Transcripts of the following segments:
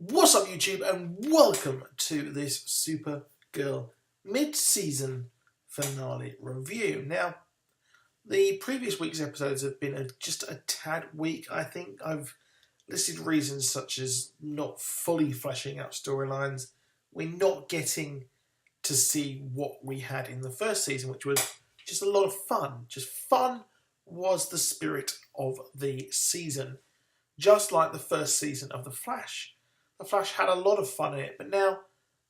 What's up, YouTube, and welcome to this Supergirl mid-season finale review. Now, the previous week's episodes have been just a tad weak. I think I've listed reasons such as not fully fleshing out storylines. We're not getting to see what we had in the first season, which was just a lot of fun. Just fun was the spirit of the season. Just like the first season of The Flash. The Flash had a lot of fun in it, but now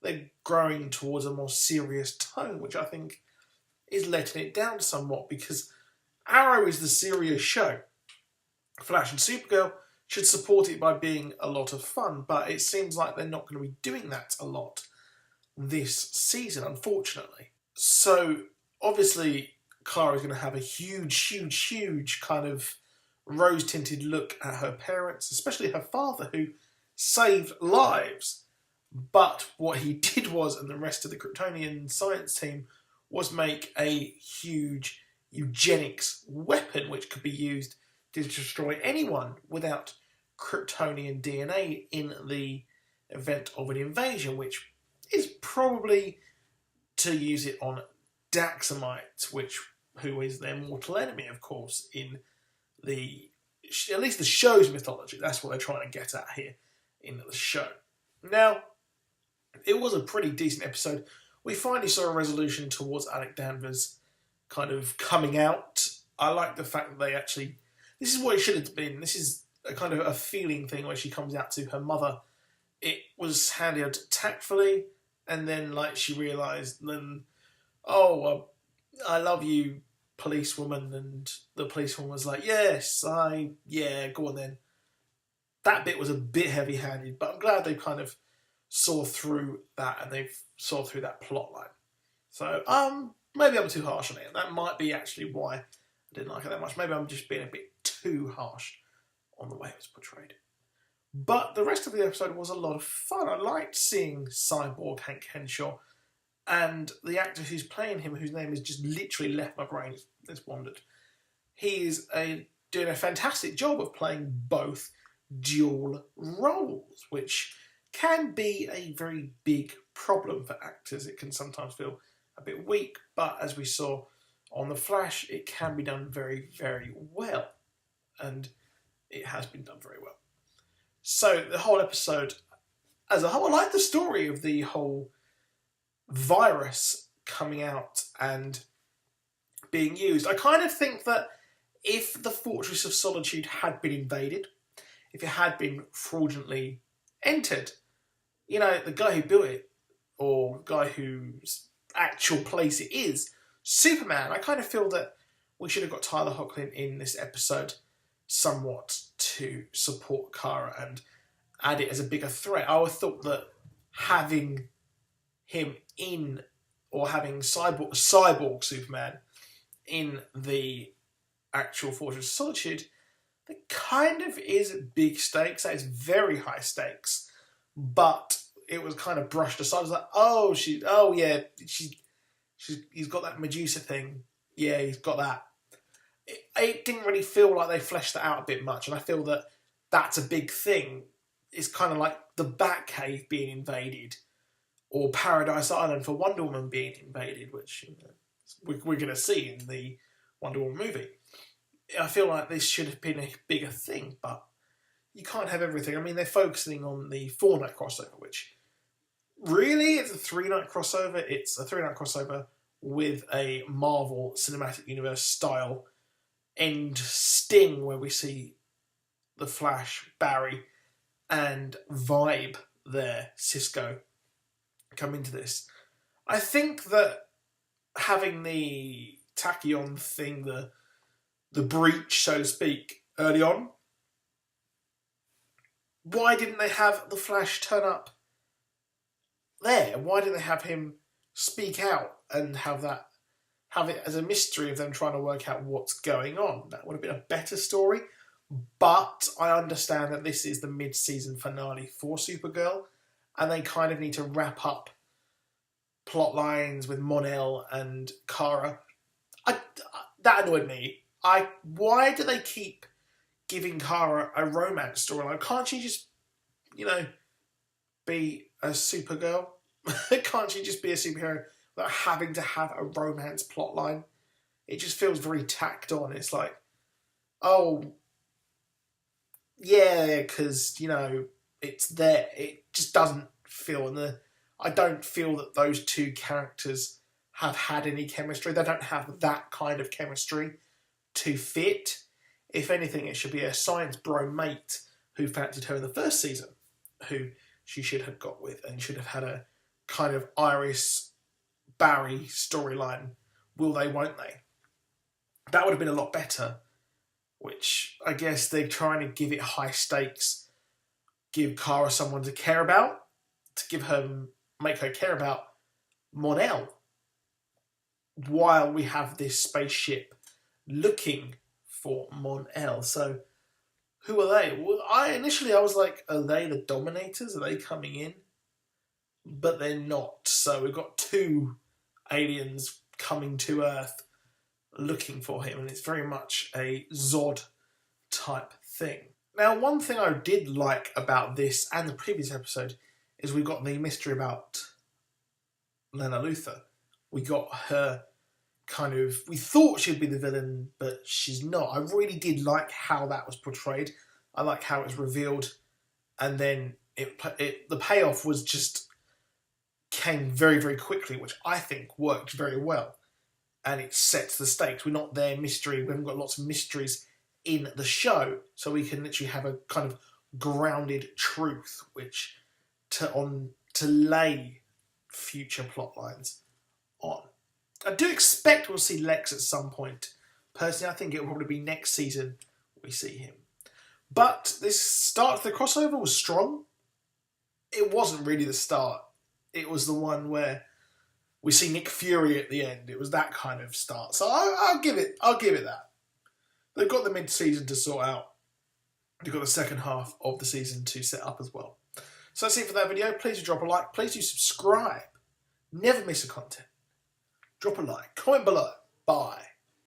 they're growing towards a more serious tone, which I think is letting it down somewhat because Arrow is the serious show. Flash and Supergirl should support it by being a lot of fun, but it seems like they're not going to be doing that a lot this season, unfortunately. So, obviously, Clara's going to have a huge kind of rose-tinted look at her parents, especially her father, who saved lives. But what he did was, and the rest of the Kryptonian science team, was make a huge eugenics weapon which could be used to destroy anyone without Kryptonian DNA in the event of an invasion, which is probably to use it on Daxamite, who is their mortal enemy, of course, in at least the show's mythology. That's what they're trying to get at here in the show. Now, it was a pretty decent episode. We finally saw a resolution towards Alec Danvers kind of coming out. I like the fact that this is what it should have been. This is a kind of a feeling thing where she comes out to her mother. It was handled tactfully, and then she realised, I love you, policewoman, and the policewoman was like, go on then. That bit was a bit heavy-handed, but I'm glad they kind of saw through that and they've saw through that plot line. So, maybe I'm too harsh on it. That might be actually why I didn't like it that much. Maybe I'm just being a bit too harsh on the way it was portrayed. But the rest of the episode was a lot of fun. I liked seeing Cyborg Hank Henshaw, and the actor who's playing him, whose name has just literally left my brain, it's wandered. He is doing a fantastic job of playing both dual roles, which can be a very big problem for actors. It can sometimes feel a bit weak, but as we saw on The Flash, it can be done very, very well. And it has been done very well. So the whole episode as a whole, I like the story of the whole virus coming out and being used. I kind of think that if the Fortress of Solitude had been invaded, if it had been fraudulently entered, the guy who built it, or the guy whose actual place it is, Superman, I kind of feel that we should have got Tyler Hoechlin in this episode somewhat to support Kara and add it as a bigger threat. I always thought that having him in, or having cyborg Superman in the actual Fortress of Solitude, that kind of is big stakes. That is very high stakes, but it was kind of brushed aside. I was like, he's got that Medusa thing. Yeah, he's got that. It didn't really feel like they fleshed that out a bit much, and I feel that that's a big thing. It's kind of like the Batcave being invaded, or Paradise Island for Wonder Woman being invaded, which we're going to see in the Wonder Woman movie. I feel like this should have been a bigger thing, but you can't have everything. I mean, they're focusing on the 4-night crossover, which really it's a 3-night crossover. It's a 3-night crossover with a Marvel Cinematic Universe style end sting where we see the Flash, Barry, and Vibe there, Cisco, come into this. I think that having the tachyon thing, the breach, so to speak, early on, why didn't they have the Flash turn up there? Why didn't they have him speak out and have it as a mystery of them trying to work out what's going on? That would have been a better story. But I understand that this is the mid-season finale for Supergirl, and they kind of need to wrap up plot lines with Mon-El and Kara. That annoyed me. Why do they keep giving Kara a romance storyline? Can't she just, be a Supergirl? Can't she just be a superhero without having to have a romance plotline? It just feels very tacked on. It's like, oh, yeah, because, it's there. It just doesn't feel, I don't feel that those two characters have had any chemistry. They don't have that kind of chemistry to fit. If anything, it should be a science bro mate who fancied her in the first season, who she should have got with, and should have had a kind of Iris Barry storyline. Will they, won't they? That would have been a lot better, which I guess they're trying to give it high stakes, give Kara someone to care about, make her care about Mon-El, while we have this spaceship looking for Mon-El. So, who are they? Well, I was like, are they the Dominators? Are they coming in? But they're not. So we've got two aliens coming to Earth looking for him, and it's very much a Zod type thing. Now, one thing I did like about this and the previous episode is we got the mystery about Lena Luthor. We got her we thought she'd be the villain, but she's not. I really did like how that was portrayed. I like how it was revealed, and then the payoff was just came very, very quickly, which I think worked very well. And it sets the stakes. We're not there mystery. We haven't got lots of mysteries in the show, so we can literally have a kind of grounded truth, which to lay future plot lines on. I do expect we'll see Lex at some point. Personally, I think it'll probably be next season we see him. But this start of the crossover was strong. It wasn't really the start. It was the one where we see Nick Fury at the end. It was that kind of start. So I'll give it that. They've got the mid-season to sort out. They've got the second half of the season to set up as well. So that's it for that video. Please do drop a like. Please do subscribe. Never miss a content. Drop a like. Comment below. Bye.